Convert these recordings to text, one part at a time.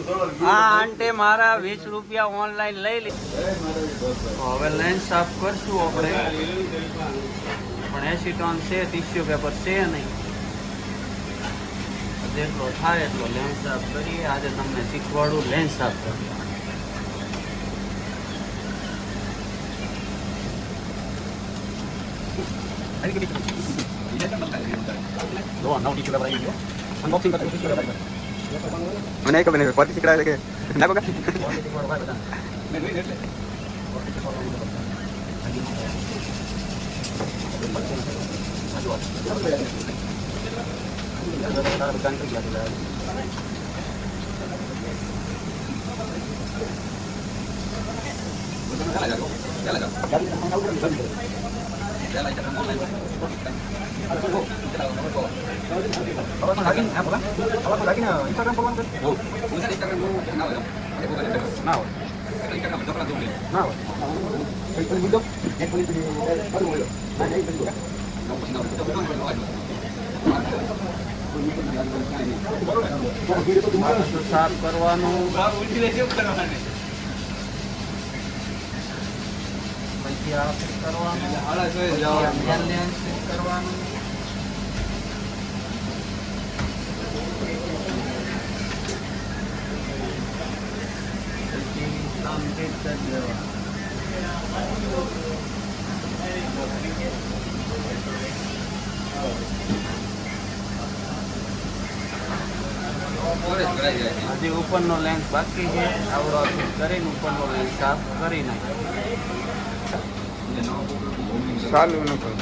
હા આંટે મારા 20 રૂપિયા ઓનલાઈન લઈ લે. હવે લેન્સ સાફ કરશું આપણે, પણ એસીટોન છે, ટિશ્યુ પેપર છે નહીં. જેટલો થાય એટલો લેન્સ સાફ કરીએ. આજે તમને શીખવાડું લેન્સ સાફ કરીએ. અનબોક્સિંગ કરતો ટિશ્યુ પેપર મને ખબર નહીં કોથી શીખડાવે કે નાખો કે સાફ કરવાનું, પછી આ કરવાનું, કરવાનું. હજી ઉપરનો લેન્સ બાકી છે. આવડો કરીને ઉપરનો લેન્સ સાફ કરી નાખીએ. ચાલુ નથી.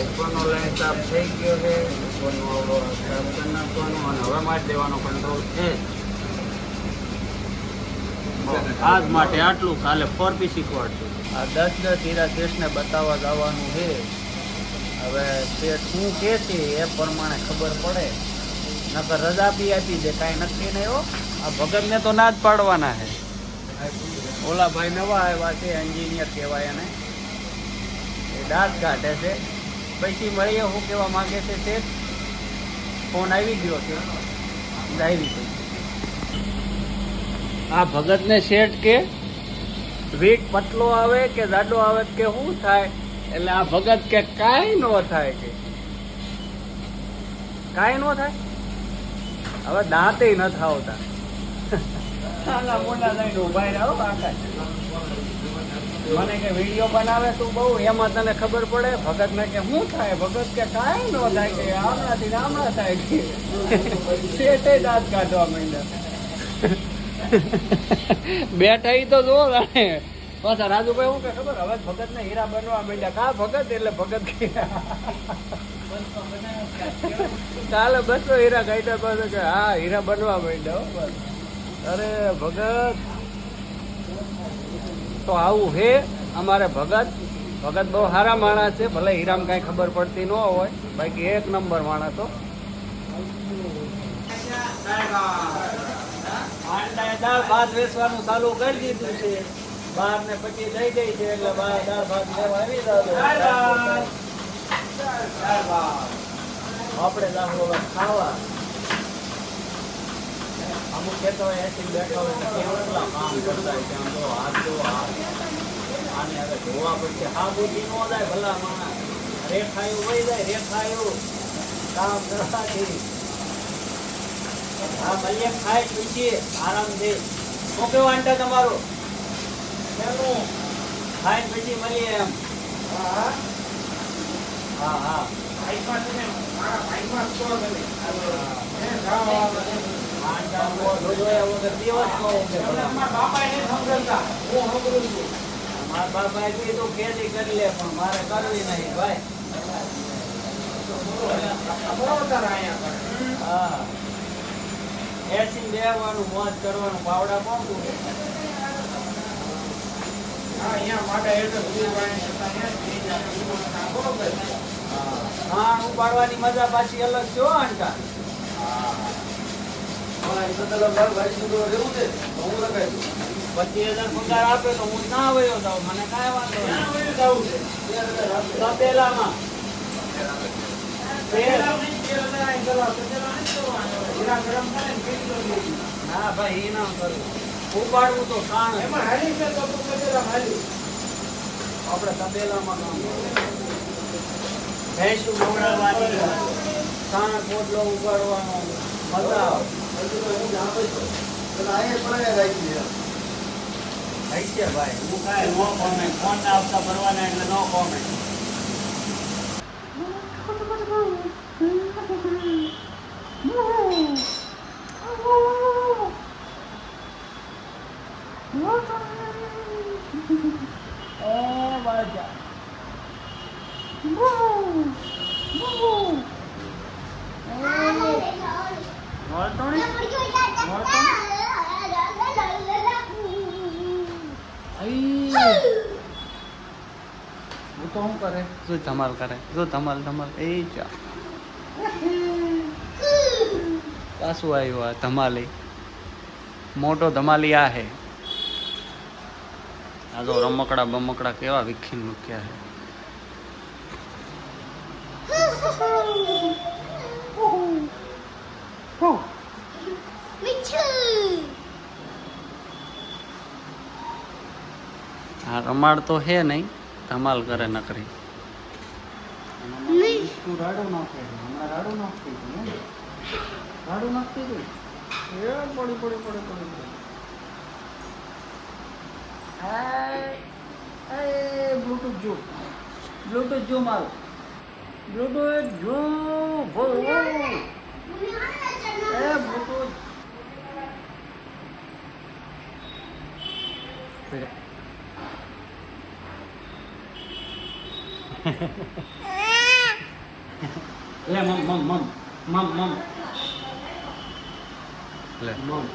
ઉપરનો લેન્સ સાફ થઈ ગયો છે. ઉપરનો આવડો સાફ કરી નાખવાનો અને હવે મારી દેવાનો કંટ્રોલ છે. આજ માટે આટલું. કાલે 4P શીખવાડશું. આ 10 હીરા શેઠને બતાવવા જવાનું છે. હવે શેઠ શું કે છે એ પ્રમાણે ખબર પડે. નકર રજા આપી દે, કાંઈ નક્કી નહીં હો. આ ભગતને તો ના જ પાડવાના છે. ઓલા ભાઈ નવા આવ્યા છે, એન્જિનિયર કહેવાય એને, એ દાંત કાઢે છે. પછી મળીએ. શું કહેવા માંગે છે શેઠ? ફોન આવી ગયો છે, આવી ગયો. આ ભગતને શેઠ કે વીટ પતલો આવે કે જાડો આવે કે શું થાય? એટલે આ ભગત કે કાંઈ ન થાય, કે કાંઈ ન થાય. હવે દાંતે નથી આવતા. મોટા લઈને ઉભા રહ્યો. મને કે વિડીયો બનાવે તું બહુ, એમાં તને ખબર પડે. ભગત ને કે શું થાય? ભગત કે કાંઈ ન થાય, કે આમણાથી આમણા થાય. કે શેઠે દાંત કાઢવા માંડ્યા. બેઠા ઈ તો જો જાણે. પાછા રાજુભાઈ શું કે ખબર, હવે ભગત ને હીરા બનવા માંડ્યા. કા ભગત? એટલે ભગત કાલે 200 હીરા કાઢ્યા. પાસે કે હા હીરા બનવા માંડ્યા. અરે ભગત તો આવું હે અમારે. ભગત બહુ સારા માણસ છે. ભલે હીરામાં કાંઈ ખબર પડતી ન હોય, બાકી 1 નંબર માણસ. દાળ ભાત વેચવાનું ચાલુ કરી દીધું છે. બહાર ને પછી થઈ ગઈ છે, એટલે બહાર દાળ ભાત લેવા આવી જાવ. આપણે જાવ ખાવા. અમુક ખેતો એસી બેઠા હોય કેટલા કામ કરતા હોય. ત્યાં તો હાથ જો આને હવે ધોવા પડશે. હા બુદ્ધિ ન જાય ભલા માણસ. રેખાયું વહી જાય, રેખાયું કામ કરવાથી. હા મળીએ, ખાય પીએ આરામથી. શું કેવું આંટા તમારું? ખાય પછી મળીએ એમ. હા હા મારા બાપા કીધું ખેતી કરી લે, પણ મારે કરવી નહીં ભાઈ. હા એસી લેવાનું, મોજ કરવાનું. પાવડા કોણ? હા ઉપાડવાની મજા પાછી અલગ છે. આંટા રહેવું છે હું લગાવી 25,000 પગાર આપે તો હું ના વયો જાઉં, મને કાંઈ વાંધો નહીં. તપેલામાં ના ભાઈ એ ના કરું, ઉપાડવું તો કાણ આપણે તપેલામાં કામ ભેંસું મોવડાવવાની, સાણા પોટલો ઉપાડવાનો, મજા આવે છે ભાઈ. હું કાંઈ નો કોમેન્ટ, ફોન આપતા ભરવાના એટલે નો કોમેન્ટ. કરે શું ધમાલ કરે, શું ધમાલ ધમાલ એ ચા પાછું આવ્યું આ ધમાલી, મોટો ધમાલી આ હે. આ તો રમકડા બમકડા કેવા વિખીન મૂક્યા છે. હા રમાડ તો હે નહીં, ધમાલ કરે નકરી. તું રાડું નાખે, હમણાં રાડું નાખતી હતી ને, રાડું નાખતી હતી એ પડી. બ્લૂટૂથ જો મારું બ્લૂટૂથ જો બ્લૂટૂથ લે મમ લે મમ.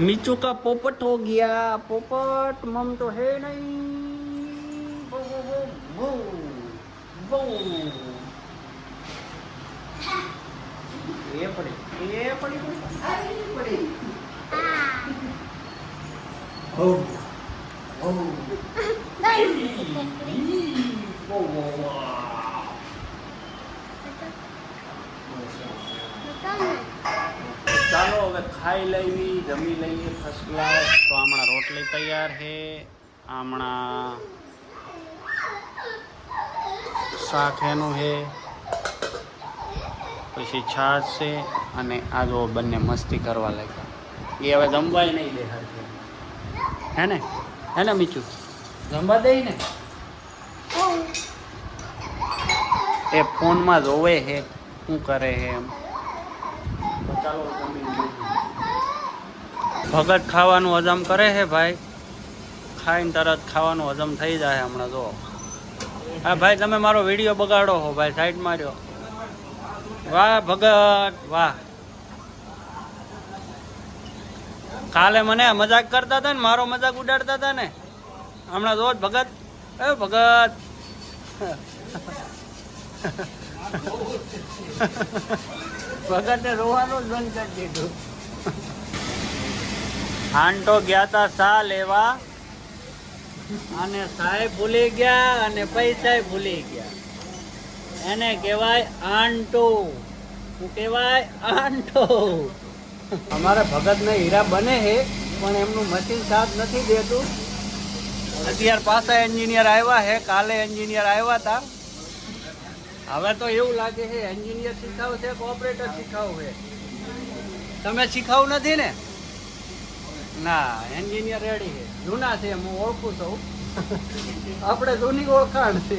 मीचू का पोपट हो गया, पोपट मम तो है नहीं. वो ये पड़ी ચાલો હવે ખાઈ લઈએ, જમી લઈએ ફર્સ્ટ ક્લાસ. તો હમણાં રોટલી તૈયાર છે, હમણાં શાક એનું છે, પછી છાશ છે, અને આ જો બંને મસ્તી કરવા લાગ્યા. એ હવે જમવાય નહીં દે હરખે. હે ને મીચું જમવા દે ને, એ ફોનમાં જોવે છે શું કરે છે એમ. તો ચાલો ભગત ખાવાનું હજમ કરે છે ભાઈ, ખાઈને તરત ખાવાનું હજમ થઈ જાય હમણાં. જો હા ભાઈ તમે મારો વિડીયો બગાડો હો ભાઈ, સાઈડ માર્યો. વાહ ભગત વાહ. કાલે મને મજાક કરતા હતા ને, મારો મજાક ઉડાડતા હતા ને, હમણાં રોજ ભગત એ ભગત ભગતે રોવાનું જ બંધ કરી દીધું. આંટો ગયા તા સા લેવા, અને સાહેબ ભૂલી ગયા અને પૈસા ભૂલી ગયા. એને કહેવાય આંટો. શું કહેવાય? આંટો. અમારે ભગતને હીરા બને છે, પણ એમનું મશીન સાથ નથી દેતું. અત્યારે પાછા એન્જિનિયર આવ્યા છે, કાલે એન્જિનિયર આવ્યા હતા. હવે તો એવું લાગે છે એન્જિનિયર શીખાવશે કે ઓપરેટર શીખાવશે. તમે શીખાવું નથી ને? ના, એન્જિનિયર રેડી છે, જૂના છે, હું ઓળખું છું. આપણે જૂની ઓળખાણ છે.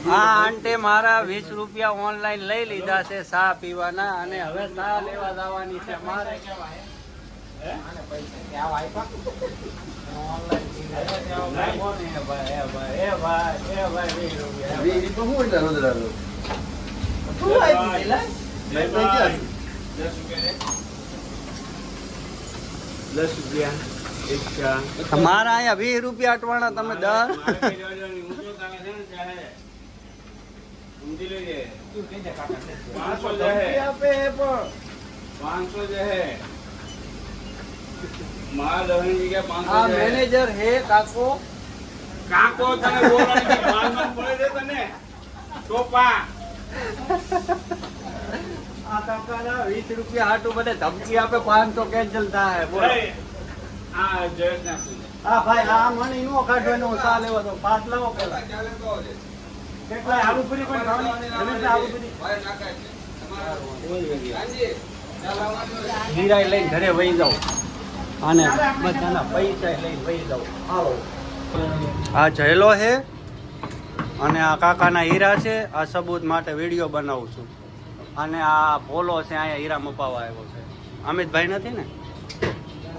હા આંટે મારા 20 રૂપિયા ઓનલાઈન લઈ લીધા છે ચા પીવાના, અને હવે ચા લેવા જવાની છે મારે. મારા અહીંયા 20 રૂપિયા અટવાના, તમે 10. સમજી લેજે. તું કહી દે કાકા. 500 જે હે. આપે પણ 500 જે હે. મારા દવાની જગ્યાએ 500 આ જે હે. મેનેજર હે કાકો. કાકો તને બોલવાની માન પડે છે તને. ટોપા. આ કાકાના 20 રૂપિયા હાટું મને ધમકી આપે 500 કેન્સલ થાય બોલો. એ, આ જયેશ ને આપી દે. હા ભાઈ આ મણી નો કાઢવાનો ચા લેવા તો 5 લાવો પેલા. કેટલાય આલુ પૂરી પણ ખાવાની. રમેશને આલુ પૂરી. હીરા લઈને ઘરે વહી જાવ અને બધાના પૈસા લઈને વહી જાવ. હાલો. આ જયલો છે અને આ કાકાના હીરા છે. આ સબૂત માટે વિડીયો બનાવું છું. અને આ ભોલો છે, અહીંયા હીરા મપાવા આવ્યો છે. અમિતભાઈ નથી ને?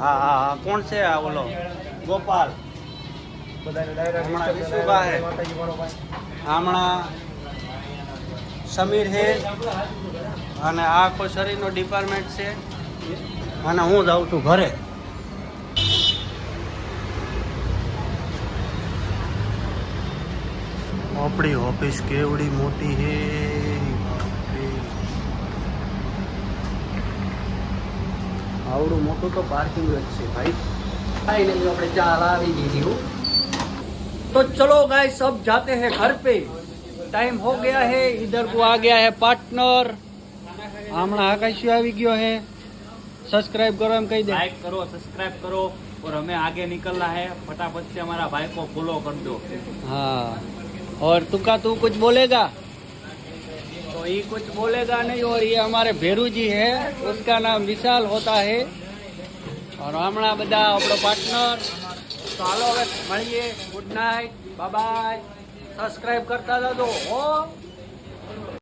હા હા હા. કોણ છે આ ઓલો? ગોપાલ. હમણાં વિશુભા હે. હમણાં સમીર હે. અને આ આખો શરીરનો ડિપાર્ટમેન્ટ છે. અને હું જાઉં છું ઘરે. આપણી ઓફિસ કેવડી મોટી હે. આવડું મોટું તો પાર્કિંગ જ છે ભાઈ. फाइनली આપણે ચા લાવી દીધી હો. तो चलो गाइस सब जाते हैं घर पे. टाइम हो गया है. इधर को आ गया है पार्टनर. हमारा आकाशी આવી ગયો है. सब्सक्राइब करो हम कही दे. लाइक करो, सब्सक्राइब करो और हमें आगे निकलना है. फटाफट से हमारा भाई को फॉलो कर दो. हाँ और तू कुछ बोलेगा? तो ये कुछ बोलेगा नहीं. और ये हमारे भेरू जी है, उसका नाम विशाल होता है. और हमारा બધા આપણો પાર્ટનર. તો હાલો હવે મળીએ. Good night, bye bye. Subscribe કરતા જાજો હો.